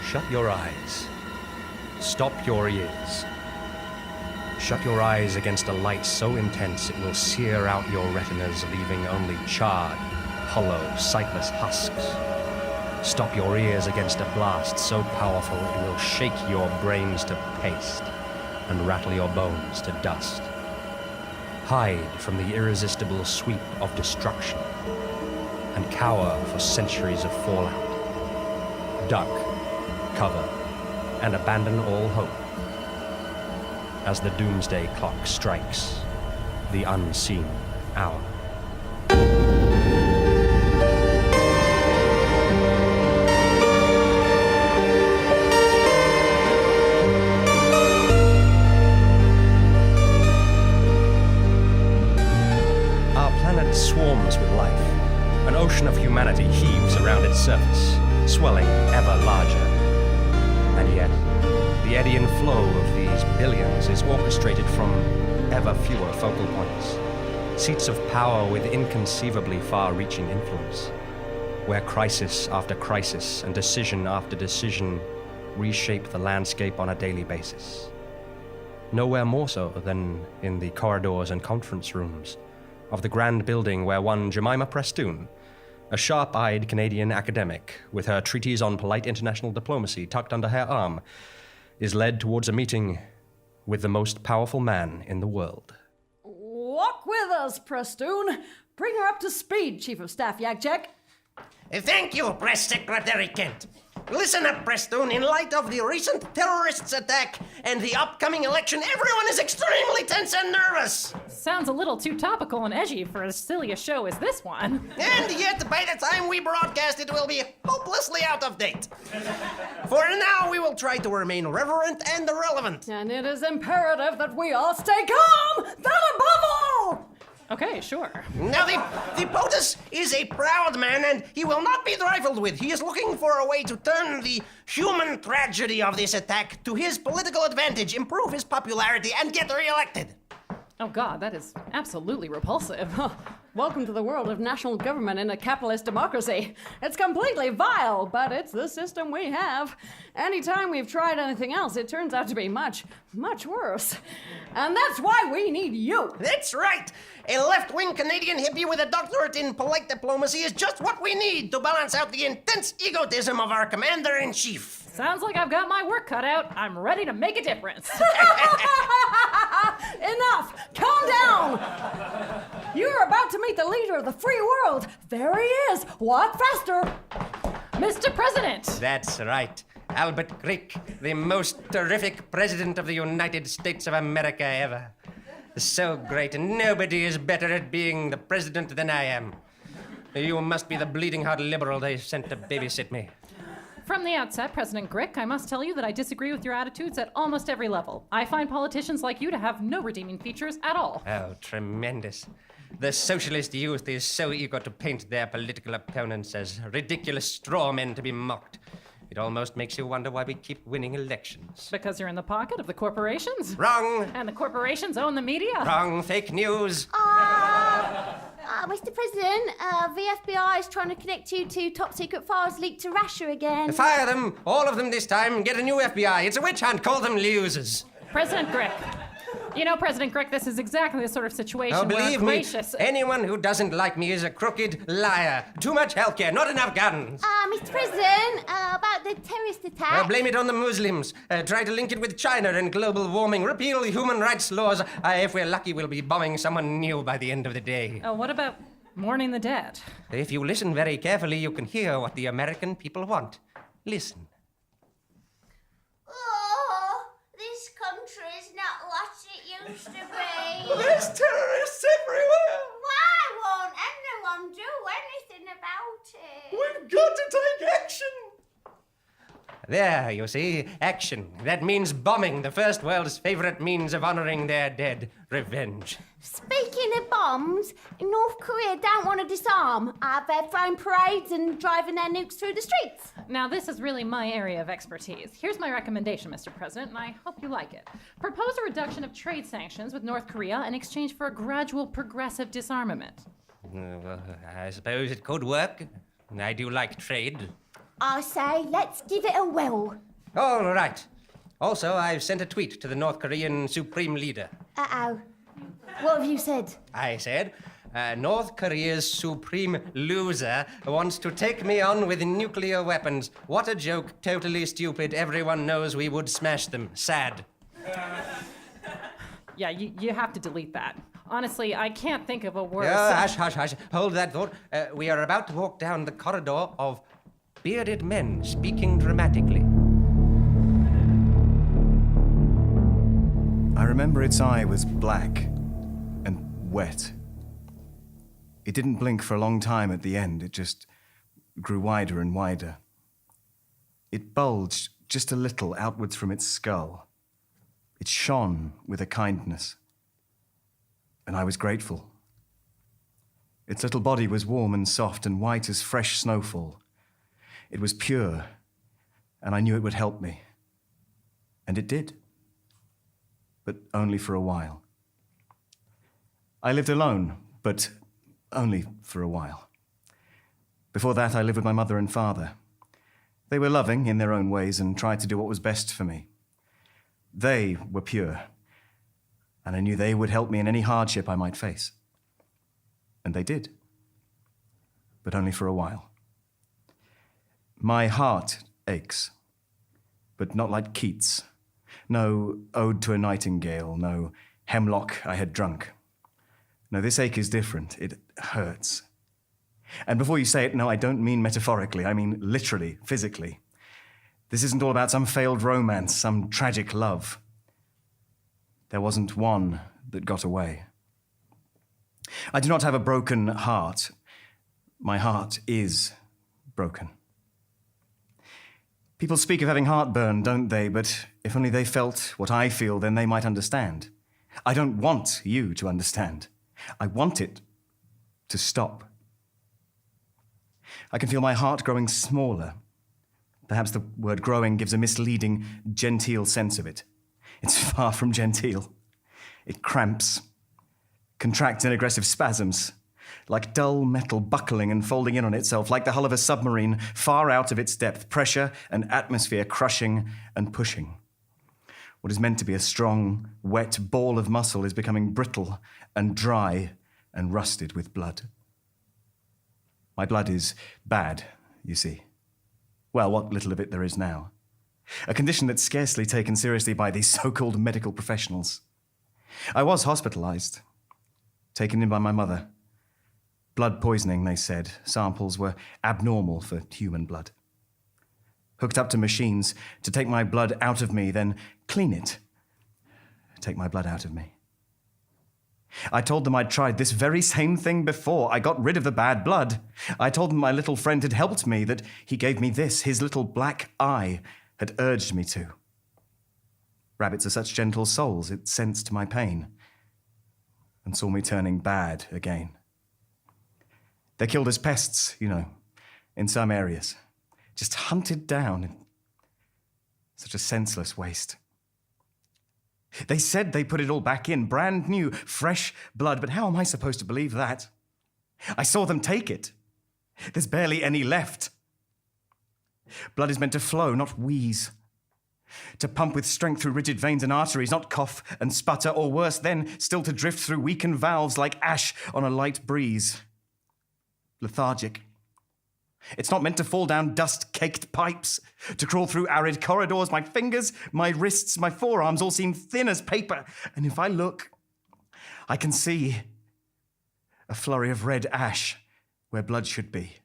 Shut your eyes. Stop your ears. Shut your eyes against a light so intense it will sear out your retinas, leaving only charred, hollow, sightless husks. Stop your ears against a blast so powerful it will shake your brains to paste and rattle your bones to dust. Hide from the irresistible sweep of destruction and cower for centuries of fallout. Duck, cover, and abandon all hope as the doomsday clock strikes the unseen hour. Our planet swarms with life. An ocean of humanity heaves around its surface, swelling ever larger. And yet, the eddy and flow of these billions is orchestrated from ever fewer focal points, seats of power with inconceivably far-reaching influence, where crisis after crisis and decision after decision reshape the landscape on a daily basis. Nowhere more so than in the corridors and conference rooms of the grand building where one Jemima Prestoon, a sharp-eyed Canadian academic with her treatise on polite international diplomacy tucked under her arm, is led towards a meeting with the most powerful man in the world. Walk with us, Prestoon. Bring her up to speed, Chief of Staff Yakjek. Thank you, Press Secretary Kent. Listen up, Prestoon. In light of the recent terrorists' attack and the upcoming election, everyone is extremely tense and nervous. Sounds a little too topical and edgy for as silly a show as this one. And yet, by the time we broadcast, it will be hopelessly out of date. For now, we will try to remain reverent and relevant. And it is imperative that we all stay calm, that above all! Okay, sure. Now, the PHOBOS is a proud man, and he will not be trifled with. He is looking for a way to turn the human tragedy of this attack to his political advantage, improve his popularity, and get reelected. Oh God, that is absolutely repulsive. Welcome to the world of national government in a capitalist democracy. It's completely vile, but it's the system we have. Anytime we've tried anything else, it turns out to be much, much worse. And that's why we need you. That's right. A left-wing Canadian hippie with a doctorate in polite diplomacy is just what we need to balance out the intense egotism of our commander-in-chief. Sounds like I've got my work cut out. I'm ready to make a difference. Enough! Calm down! You're about to meet the leader of the free world. There he is. Walk faster. Mr. President! That's right. Albert Crick, the most terrific president of the United States of America ever. So great, and nobody is better at being the president than I am. You must be the bleeding heart liberal they sent to babysit me. From the outset, President Grick, I must tell you that I disagree with your attitudes at almost every level. I find politicians like you to have no redeeming features at all. Oh, tremendous. The socialist youth is so eager to paint their political opponents as ridiculous straw men to be mocked. It almost makes you wonder why we keep winning elections. Because you're in the pocket of the corporations? Wrong. And the corporations own the media? Wrong. Fake news. Mr. President, the FBI is trying to connect you to top-secret files leaked to Russia again. Fire them. All of them this time. Get a new FBI. It's a witch hunt. Call them losers. President Grick. You know, President Grick, this is exactly the sort of situation Oh, where believe a me, gracious... anyone who doesn't like me is a crooked liar. Too much healthcare, not enough guns. Mr. President, about the terrorist attack. Blame it on the Muslims. Try to link it with China and global warming. Repeal human rights laws. If we're lucky, we'll be bombing someone new by the end of the day. Oh, what about mourning the dead? If you listen very carefully, you can hear what the American people want. Listen. Oh, this country is not what it used to be. There's terrorists everywhere. Why won't anyone do anything about it? We've got to take action. There, you see, action. That means bombing, the first world's favorite means of honoring their dead. Revenge. Speaking of bombs, North Korea don't want to disarm. They're throwing parades and driving their nukes through the streets. Now, this is really my area of expertise. Here's my recommendation, Mr. President, and I hope you like it. Propose a reduction of trade sanctions with North Korea in exchange for a gradual, progressive disarmament. I suppose it could work. I do like trade. I say, let's give it a whirl. All right. Also, I've sent a tweet to the North Korean Supreme Leader. Uh-oh. What have you said? I said, North Korea's supreme loser wants to take me on with nuclear weapons. What a joke. Totally stupid. Everyone knows we would smash them. Sad. Yeah, you have to delete that. Honestly, I can't think of a worse... Hush. Hold that thought. We are about to walk down the corridor of bearded men speaking dramatically. I remember its eye was black and wet. It didn't blink for a long time at the end. It just grew wider and wider. It bulged just a little outwards from its skull. It shone with a kindness. And I was grateful. Its little body was warm and soft and white as fresh snowfall. It was pure, and I knew it would help me. And it did. But only for a while. I lived alone, but only for a while. Before that, I lived with my mother and father. They were loving in their own ways and tried to do what was best for me. They were pure, and I knew they would help me in any hardship I might face. And they did, but only for a while. My heart aches, but not like Keats. No ode to a nightingale, no hemlock I had drunk. No, this ache is different. It hurts. And before you say it, no, I don't mean metaphorically. I mean literally, physically. This isn't all about some failed romance, some tragic love. There wasn't one that got away. I do not have a broken heart. My heart is broken. People speak of having heartburn, don't they? But if only they felt what I feel, then they might understand. I don't want you to understand. I want it to stop. I can feel my heart growing smaller. Perhaps the word growing gives a misleading, genteel sense of it. It's far from genteel. It cramps, contracts in aggressive spasms, like dull metal buckling and folding in on itself, like the hull of a submarine far out of its depth, pressure and atmosphere crushing and pushing. What is meant to be a strong, wet ball of muscle is becoming brittle and dry and rusted with blood. My blood is bad, you see. Well, what little of it there is now. A condition that's scarcely taken seriously by these so-called medical professionals. I was hospitalized, taken in by my mother. Blood poisoning, they said. Samples were abnormal for human blood. Hooked up to machines to take my blood out of me, then clean it. Take my blood out of me. I told them I'd tried this very same thing before. I got rid of the bad blood. I told them my little friend had helped me, that he gave me this, his little black eye had urged me to. Rabbits are such gentle souls, it sensed my pain and saw me turning bad again. They're killed as pests, you know, in some areas. Just hunted down in such a senseless waste. They said they put it all back in, brand new, fresh blood, but how am I supposed to believe that? I saw them take it. There's barely any left. Blood is meant to flow, not wheeze. To pump with strength through rigid veins and arteries, not cough and sputter, or worse, then still to drift through weakened valves like ash on a light breeze. Lethargic. It's not meant to fall down dust-caked pipes, to crawl through arid corridors. My fingers, my wrists, my forearms all seem thin as paper. And if I look, I can see a flurry of red ash where blood should be.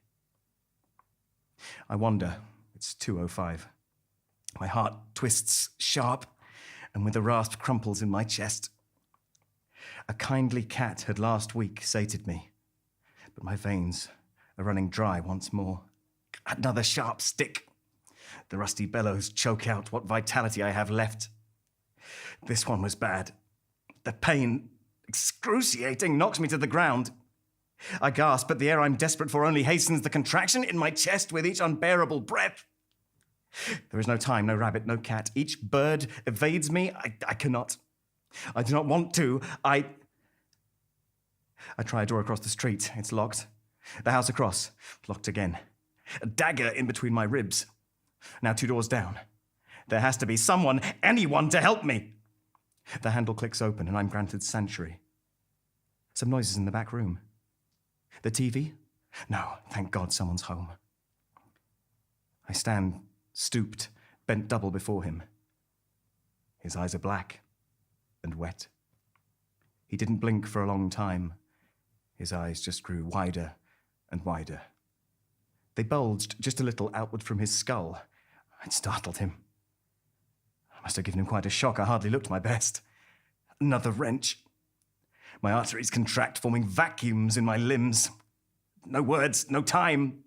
I wonder. It's 2:05. My heart twists sharp, and with a rasp crumples in my chest. A kindly cat had last week sated me, but my veins are running dry once more. Another sharp stick. The rusty bellows choke out what vitality I have left. This one was bad. The pain, excruciating, knocks me to the ground. I gasp, but the air I'm desperate for only hastens the contraction in my chest with each unbearable breath. There is no time, no rabbit, no cat. Each bird evades me. I cannot. I do not want to. I try a door across the street. It's locked. The house across, locked again. a dagger in between my ribs. Now 2 doors down. There has to be someone, anyone, to help me. The handle clicks open and I'm granted sanctuary. Some noises in the back room. The TV? No, thank God someone's home. I stand, stooped, bent double before him. His eyes are black and wet. He didn't blink for a long time. His eyes just grew wider and wider. They bulged just a little outward from his skull. I'd startled him. I must have given him quite a shock. I hardly looked my best. Another wrench. My arteries contract, forming vacuums in my limbs. No words, no time.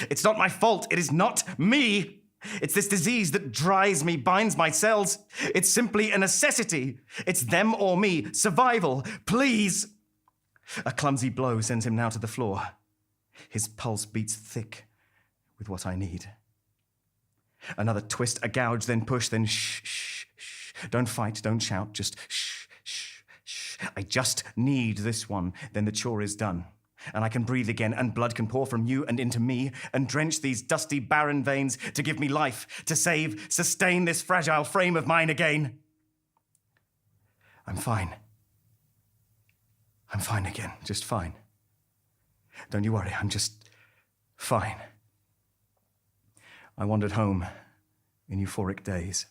It's not my fault. It is not me. It's this disease that dries me, binds my cells. It's simply a necessity. It's them or me. Survival. Please. A clumsy blow sends him now to the floor. His pulse beats thick with what I need. Another twist, a gouge, then push, then shh, shh, shh. Don't fight, don't shout, just shh, shh, shh. I just need this one, then the chore is done. And I can breathe again, and blood can pour from you and into me, and drench these dusty, barren veins to give me life, to save, sustain this fragile frame of mine again. I'm fine. I'm fine again, just fine. Don't you worry, I'm just fine. I wandered home in euphoric daze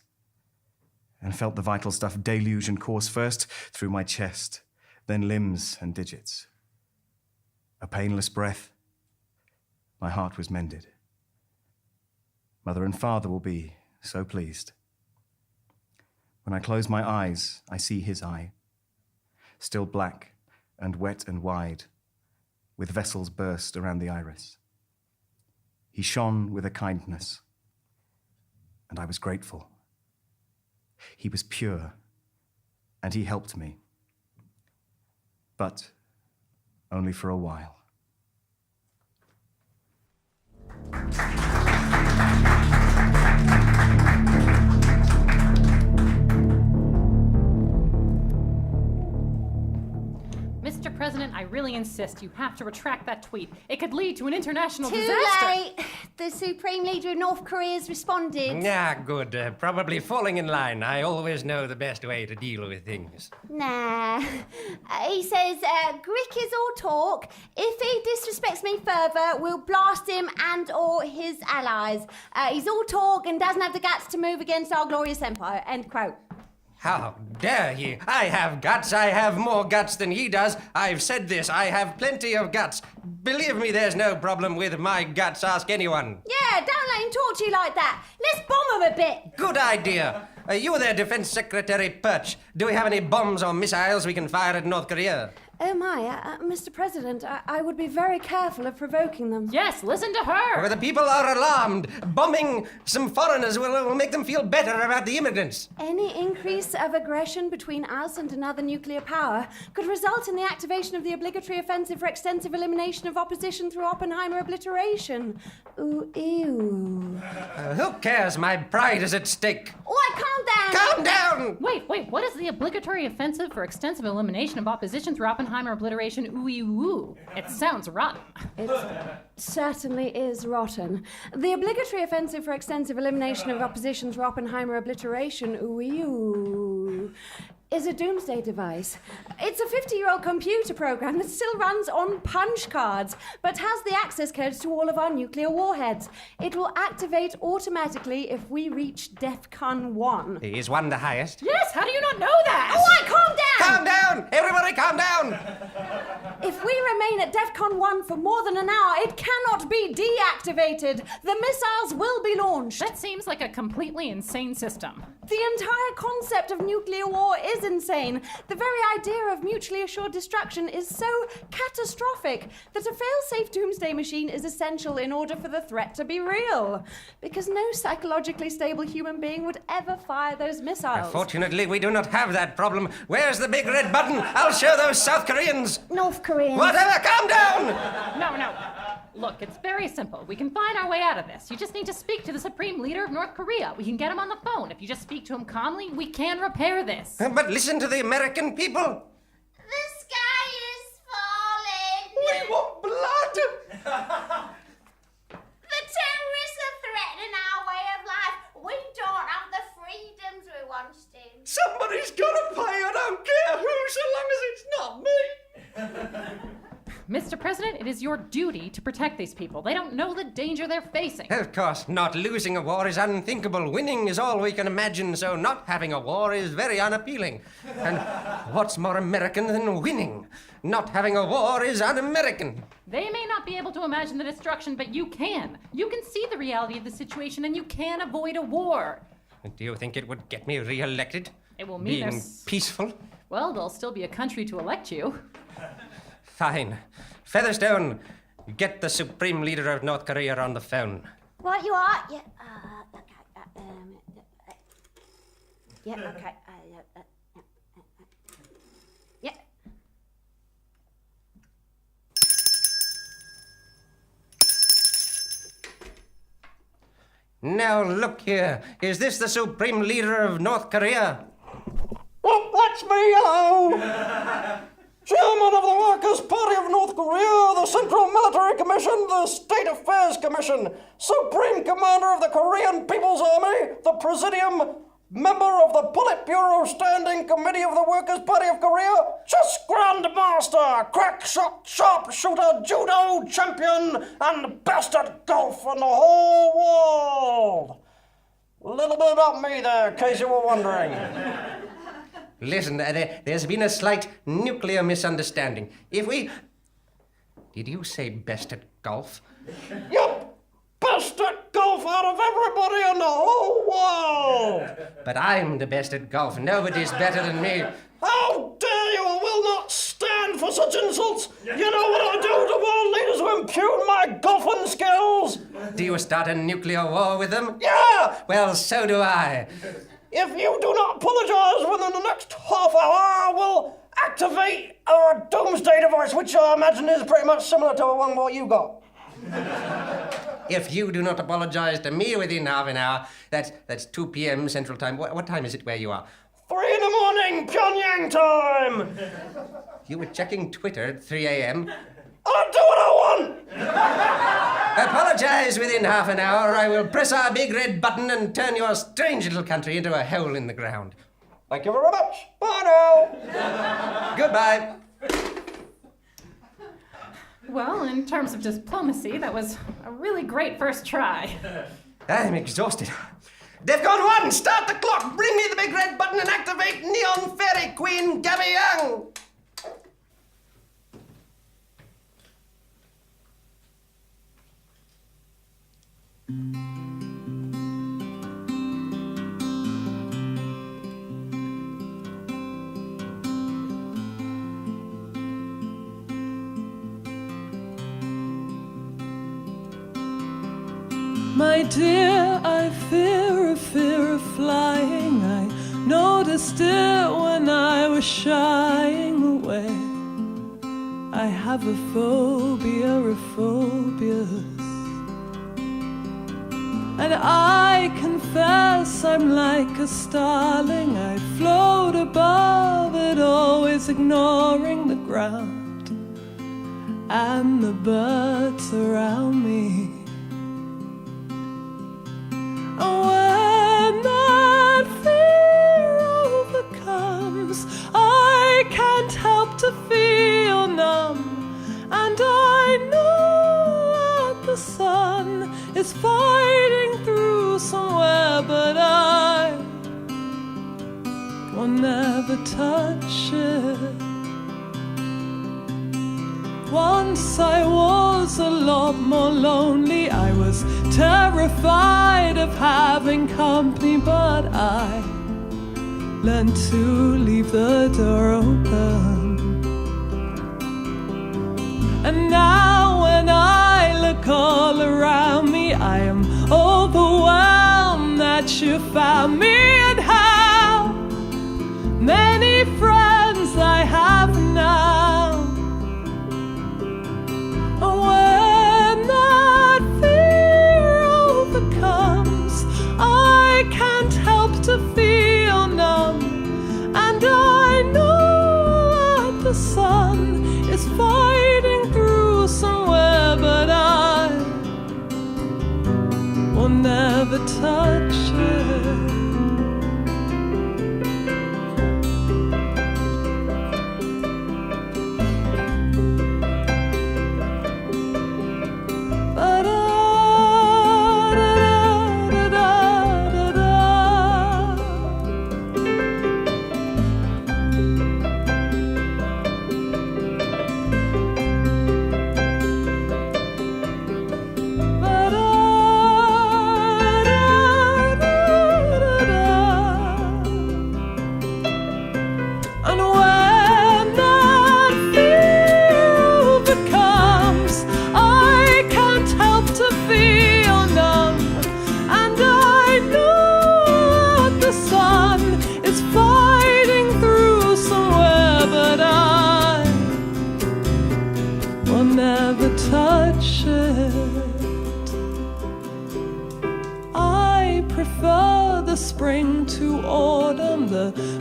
and felt the vital stuff deluge and course first through my chest, then limbs and digits. A painless breath, my heart was mended. Mother and father will be so pleased. When I close my eyes, I see his eye, still black and wet and wide, with vessels burst around the iris. He shone with a kindness, and I was grateful. He was pure, and he helped me. But only for a while. Mr. President, I really insist you have to retract that tweet. It could lead to an international Too disaster. late. The Supreme Leader of North Korea has responded. Ah, good. Probably falling in line. I always know the best way to deal with things. Nah. He says, Grick is all talk. If he disrespects me further, we'll blast him and or his allies. He's all talk and doesn't have the guts to move against our glorious empire. End quote. How dare ye? I have guts. I have more guts than he does. I've said this. I have plenty of guts. Believe me, there's no problem with my guts. Ask anyone. Yeah, don't let him talk to you like that. Let's bomb him a bit. Good idea. You there, Defense Secretary Perch. Do we have any bombs or missiles we can fire at North Korea? Oh my, Mr. President, I would be very careful of provoking them. Yes, listen to her. Well, the people are alarmed. Bombing some foreigners will make them feel better about the immigrants. Any increase of aggression between us and another nuclear power could result in the activation of the obligatory offensive for extensive elimination of opposition through Oppenheimer obliteration. Ooh, ew. Who cares? My pride is at stake. All right, calm down. Calm down! Wait, what is the obligatory offensive for extensive elimination of opposition through Oppenheimer obliteration? Ooh. It sounds rotten. It certainly is rotten. The obligatory offensive for extensive elimination of opposition through Oppenheimer obliteration, ooh, is a doomsday device. It's a 50-year-old computer program that still runs on punch cards, but has the access codes to all of our nuclear warheads. It will activate automatically if we reach DEFCON 1. Is one the highest? Yes, how do you not know that? All right, calm down. Calm down! Everybody calm down! If we remain at DEFCON 1 for more than an hour, it cannot be deactivated. The missiles will be launched. That seems like a completely insane system. The entire concept of nuclear war is insane. The very idea of mutually assured destruction is so catastrophic that a fail-safe doomsday machine is essential in order for the threat to be real. Because no psychologically stable human being would ever fire those missiles. Fortunately, we do not have that problem. Where's the big red button? I'll show those South Koreans. North Koreans. Whatever, calm down! No. Look, it's very simple. We can find our way out of this. You just need to speak to the Supreme Leader of North Korea. We can get him on the phone. If you just speak to him calmly, we can repair this. But listen to the American people. The sky is falling. We want blood. Somebody's gonna pay. I don't care who, so long as it's not me. Mr. President, it is your duty to protect these people. They don't know the danger they're facing. Of course not. Losing a war is unthinkable. Winning is all we can imagine, so not having a war is very unappealing. And what's more American than winning? Not having a war is un-American. They may not be able to imagine the destruction, but you can. You can see the reality of the situation, and you can avoid a war. Do you think it would get me re-elected? It will mean being peaceful? Well, there'll still be a country to elect you. Fine. Featherstone, get the Supreme Leader of North Korea on the phone. What you are? Yeah. Yeah. Okay. Yeah. Now look here. Is this the Supreme Leader of North Korea? Well, that's me, hello! Chairman of the Workers' Party of North Korea, the Central Military Commission, the State Affairs Commission, Supreme Commander of the Korean People's Army, the Presidium, member of the Politburo Standing Committee of the Workers' Party of Korea, Chess Grandmaster, crack shot, sharpshooter, judo champion, and best at golf in the whole world. A little bit about me there, in case you were wondering. Listen, there's been a slight nuclear misunderstanding. If we... Did you say best at golf? Yup! Best at golf out of everybody in the whole world! But I'm the best at golf. Nobody's better than me. How dare you! I will not stand for such insults! You know what I do to world leaders who impugn my golfing skills? Do you start a nuclear war with them? Yeah! Well, so do I. If you do not apologize within the next half hour, I will activate a doomsday device, which I imagine is pretty much similar to the one what you got. If you do not apologize to me within half an hour, that's 2 p.m. Central Time. What time is it where you are? 3 in the morning, Pyongyang time! You were checking Twitter at 3 a.m.? I'll do what I want! Apologize within half an hour, or I will press our big red button and turn your strange little country into a hole in the ground. Thank you very much. Bye now. Goodbye. Well, in terms of diplomacy, that was a really great first try. I'm exhausted. DEFCON 1, start the clock. Bring me the big red button and activate Neon Fairy Queen Gabby Young. My dear, I fear of flying. I noticed it when I was shying away. I have a phobia of phobias, and I confess I'm like a starling. I float above it, always ignoring the ground and the birds around me. When that fear overcomes, I can't help to feel numb, and I know that the sun is fighting through somewhere, but I will never touch it. Once I was a lot more lonely. I was terrified of having company, but I learned to leave the door open. And now when I look all around me, I am overwhelmed that you found me, and how many friends I have now. When that fear overcomes, I can't help to feel numb, and I know that the sun is fighting through somewhere, but I will never touch it.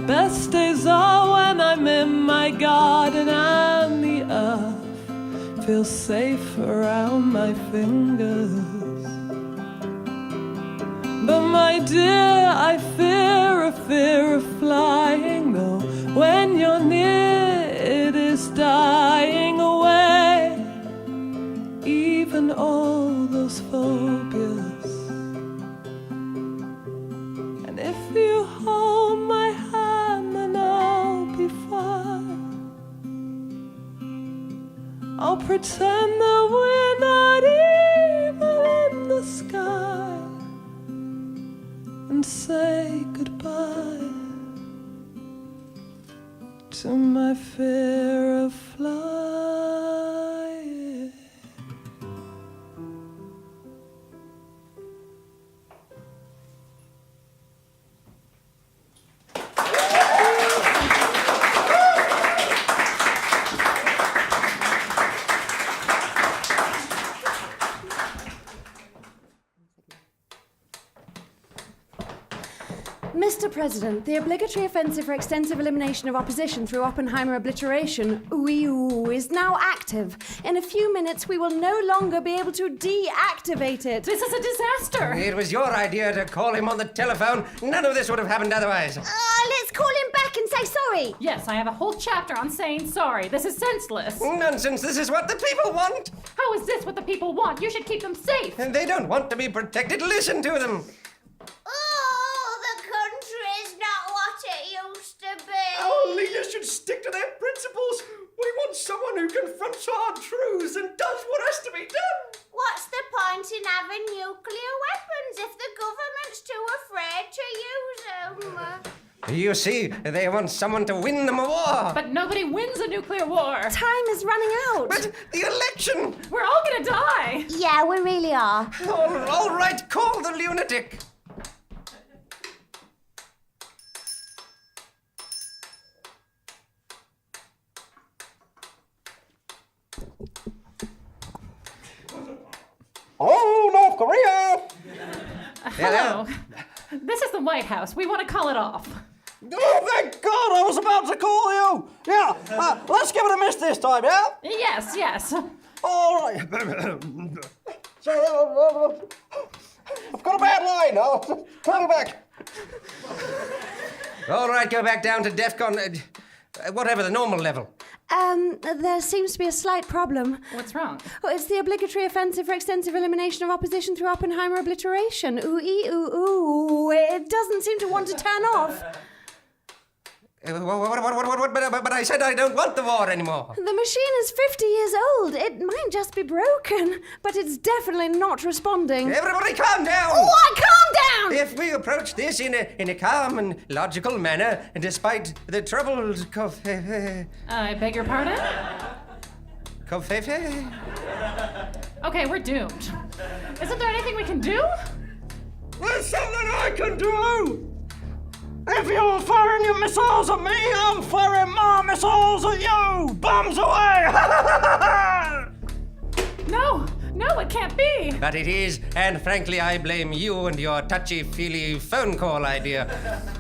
Best days are when I'm in my garden and the earth feels safe around my fingers. But my dear, I fear of flying, though when you're near it is dying away. Even all those phobias. And if you hold my hand, then I'll be fine. I'll pretend that we're not even in the sky and say goodbye to my fear of flying. Mr. President, the obligatory offensive for extensive elimination of opposition through Oppenheimer obliteration, OOE, is now active. In a few minutes, we will no longer be able to deactivate it. This is a disaster. It was your idea to call him on the telephone. None of this would have happened otherwise. Let's call him back and say sorry. Yes, I have a whole chapter on saying sorry. This is senseless. Nonsense. This is what the people want. How is this what the people want? You should keep them safe. And they don't want to be protected. Listen to them. Oh, the country's not what it used to be. Our leaders should stick to their principles. We want someone who confronts hard truths and does what has to be done. What's the point in having nuclear weapons if the government's too afraid to use them? You see, they want someone to win them a war. But nobody wins a nuclear war. Time is running out. But the election. We're all gonna die. Yeah, we really are. All right, call the lunatic. Oh, North Korea! Hello. This is the White House. We want to call it off. Oh, thank God, I was about to call you. Yeah, let's give it a miss this time, yeah? Yes, yes. All right. I've got a bad line. I'll turn it back. All right, go back down to DEFCON, whatever the normal level. There seems to be a slight problem. What's wrong? Oh, it's the obligatory offensive for extensive elimination of opposition through Oppenheimer obliteration. Ooh. It doesn't seem to want to turn off. But I said I don't want the war anymore. The machine is 50 years old. It might just be broken, but it's definitely not responding. Everybody calm down. What? Calm down! If we approach this in a calm and logical manner, despite the troubles, I beg your pardon? Okay, we're doomed. Isn't there anything we can do? There's something I can do. If you're firing your missiles at me, I'm firing my missiles at you! Bombs away! No, it can't be. But it is, and frankly, I blame you and your touchy-feely phone call idea.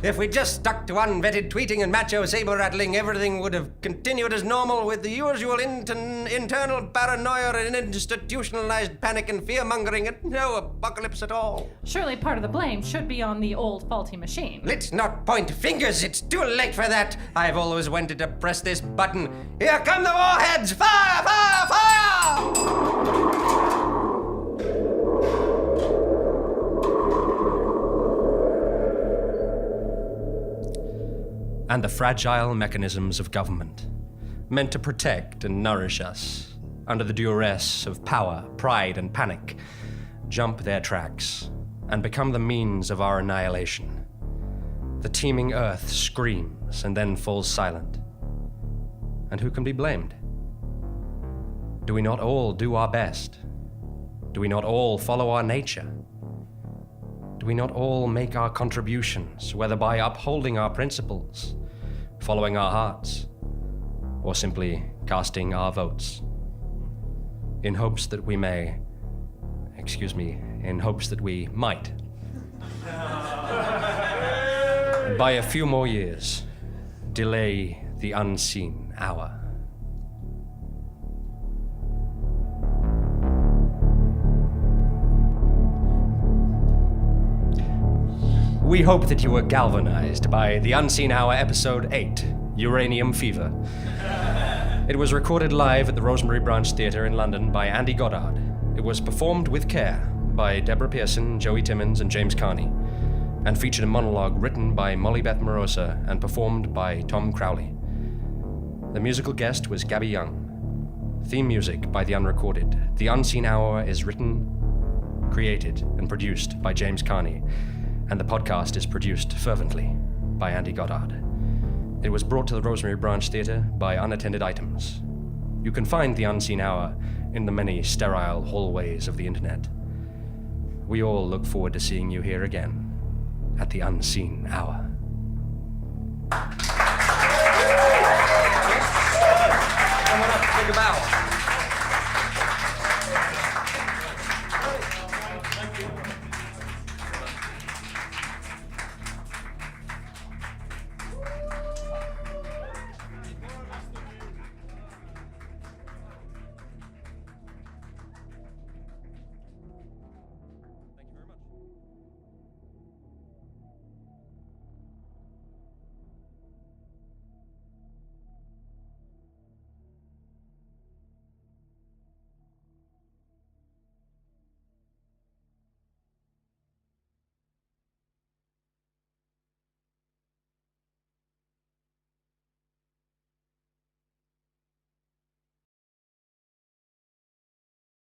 If we just stuck to unvetted tweeting and macho saber-rattling, everything would have continued as normal with the usual internal paranoia and institutionalized panic and fear-mongering and no apocalypse at all. Surely part of the blame should be on the old faulty machine. Let's not point fingers. It's too late for that. I've always wanted to press this button. Here come the warheads! Fire! Fire! Fire! And the fragile mechanisms of government, meant to protect and nourish us, under the duress of power, pride, and panic, jump their tracks and become the means of our annihilation. The teeming earth screams and then falls silent. And who can be blamed? Do we not all do our best? Do we not all follow our nature? Do we not all make our contributions, whether by upholding our principles, following our hearts, or simply casting our votes? In hopes that we may, in hopes that we might By a few more years, delay the unseen hour. We hope that you were galvanized by The Unseen Hour, Episode 8, Uranium Fever. It was recorded live at the Rosemary Branch Theatre in London by Andy Goddard. It was performed with care by Deborah Pearson, Joey Timmins, and James Carney, and featured a monologue written by Molly Beth Morossa and performed by Tom Crowley. The musical guest was Gabby Young. Theme music by The Unrecorded. The Unseen Hour is written, created, and produced by James Carney, and the podcast is produced fervently by Andy Goddard. It was brought to the Rosemary Branch Theatre by Unattended Items. You can find The Unseen Hour in the many sterile hallways of the internet. We all look forward to seeing you here again at The Unseen Hour.